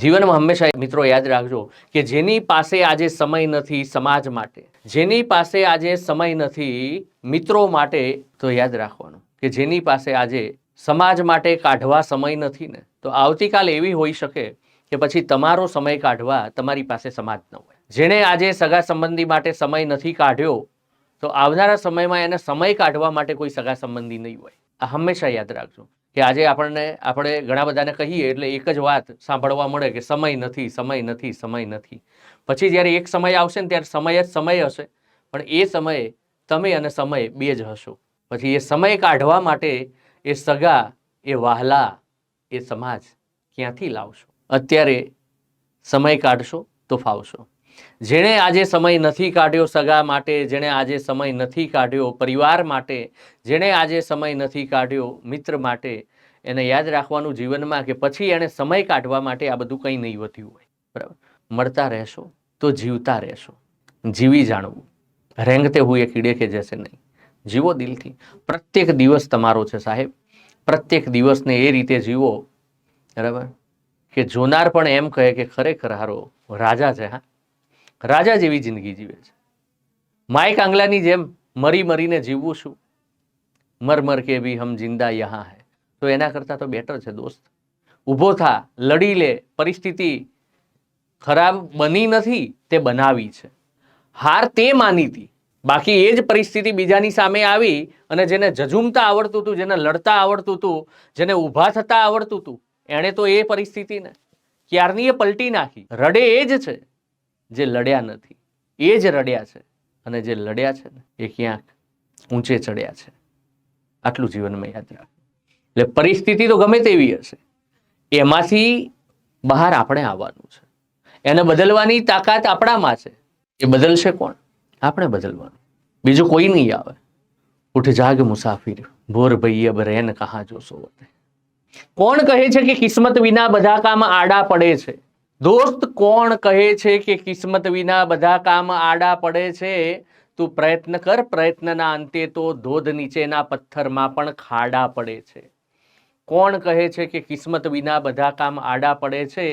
જીવનમાં હંમેશા મિત્રો યાદ રાખજો કે જેની પાસે આજે સમય નથી સમાજ માટે, જેની પાસે આજે સમય નથી મિત્રો માટે, તો યાદ રાખવાનું કે જેની પાસે આજે સમાજ માટે કાઢવા સમય નથી ને, તો આવતીકાલ એવી હોઈ શકે કે પછી તમારો સમય કાઢવા તમારી પાસે સમાજ ન હોય. જેણે આજે સગા સંબંધી માટે સમય નથી કાઢ્યો, તો આવનારા સમયમાં એને સમય કાઢવા માટે કોઈ સગા સંબંધી નહીં હોય. આ હંમેશા યાદ રાખજો કે આજે આપણે ઘણા બધાને કહીએ એટલે એક જ વાત સાંભળવા મળે કે સમય નથી, સમય નથી, સમય નથી. પછી જ્યારે એક સમય આવશે ને ત્યારે સમય જ સમય હશે, પણ એ સમયે તમે અને સમય બે જ હશો. પછી એ સમય કાઢવા માટે એ સગા, એ વહાલા, એ સમાજ ક્યાંથી લાવશો? અત્યારે સમય કાઢશો તો ફાવશો. જેણે આજે સમય નથી કાઢ્યો સગા માટે, જેણે આજે સમય નથી કાઢ્યો પરિવાર માટે, જેણે આજે સમય નથી કાઢ્યો મિત્ર માટે, એને યાદ રાખવાનું જીવનમાં કે પછી એણે સમય કાઢવા માટે આ બધું કંઈ નહીં વધ્યું હોય. બરાબર? મળતા રહેશો તો જીવતા રહેશો. જીવી જાણવું, રેંગતે હુએ કીડે કે જૈસે નહીં. જીવો દિલથી. પ્રત્યેક દિવસ તમારો છે સાહેબ. પ્રત્યેક દિવસને એ રીતે જીવો, બરાબર, કે જોનાર પણ એમ કહે કે ખરેખર હારો રાજા છે. હા, રાજા જેવી જિંદગી જીવે છે. માઇક આંગલાની જેમ મરી મરીને જીવવું શું? મર મર કે ભી હમ જિંદા યહાં હૈ. તો એના કરતાં તો બેટર છે દોસ્ત. ઊભો થા, લડી લે. પરિસ્થિતિ ખરાબ બની નથી, તે બનાવી છે. હાર તે માની હતી, બાકી એ જ પરિસ્થિતિ બીજાની સામે આવી અને જેને ઝઝૂમતા આવડતું હતું, જેને લડતા આવડતું હતું, જેને ઊભા થતા આવડતું હતું, એણે તો એ પરિસ્થિતિને ક્યારની એ પલટી નાખી. રડે એ જ છે જે લડ્યા નથી. એ જ રડ્યા છે અને જે લડ્યા છે ને એ ક્યાંક ઊંચે ચડ્યા છે. આટલું જીવનમાં યાદ રાખો. એટલે પરિસ્થિતિ તો ગમે તેવી હશે, એમાંથી બહાર આપણે આવવાનું છે. એને બદલવાની તાકાત આપણામાં છે. એ બદલશે કોણ? આપણે બદલવાનું. બીજું કોઈ નહીં આવે. ઉઠ જાગ મુસાફિર, ભોર ભઈ અબ રૈન કહા જો સોવત. કોણ કહે છે કે કિસ્મત વિના બધા કામ આડા પડે છે? દોસ્ત, કોણ કહે છે કે કિસ્મત વિના બધા કામ આડા પડે છે? તું પ્રયત્ન કર, પ્રયત્નના અંતે તો ધોધ નીચેના પથ્થરમાં પણ ખાડા પડે છે. કોણ કહે છે કે કિસ્મત વિના બધા કામ આડા પડે છે?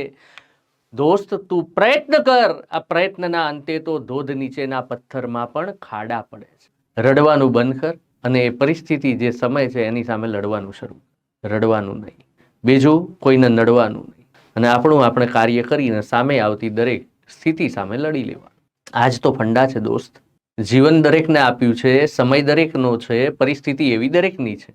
દોસ્ત, તું પ્રયત્ન કર, આ પ્રયત્નના અંતે તો ધોધ નીચેના પથ્થરમાં પણ ખાડા પડે છે. રડવાનું બંધ કર અને એ પરિસ્થિતિ જે સમય છે એની સામે લડવાનું શરૂ. રડવાનું નહીં, બીજું કોઈને નડવાનું નહીં, અને આપણે કાર્ય કરીને સામે આવતી દરેક સ્થિતિ સામે લડી લેવાનું. આજ તો ફંડા છે દોસ્ત. જીવન દરેકને આપ્યું છે, સમય દરેકનો છે, પરિસ્થિતિ એવી દરેકની છે.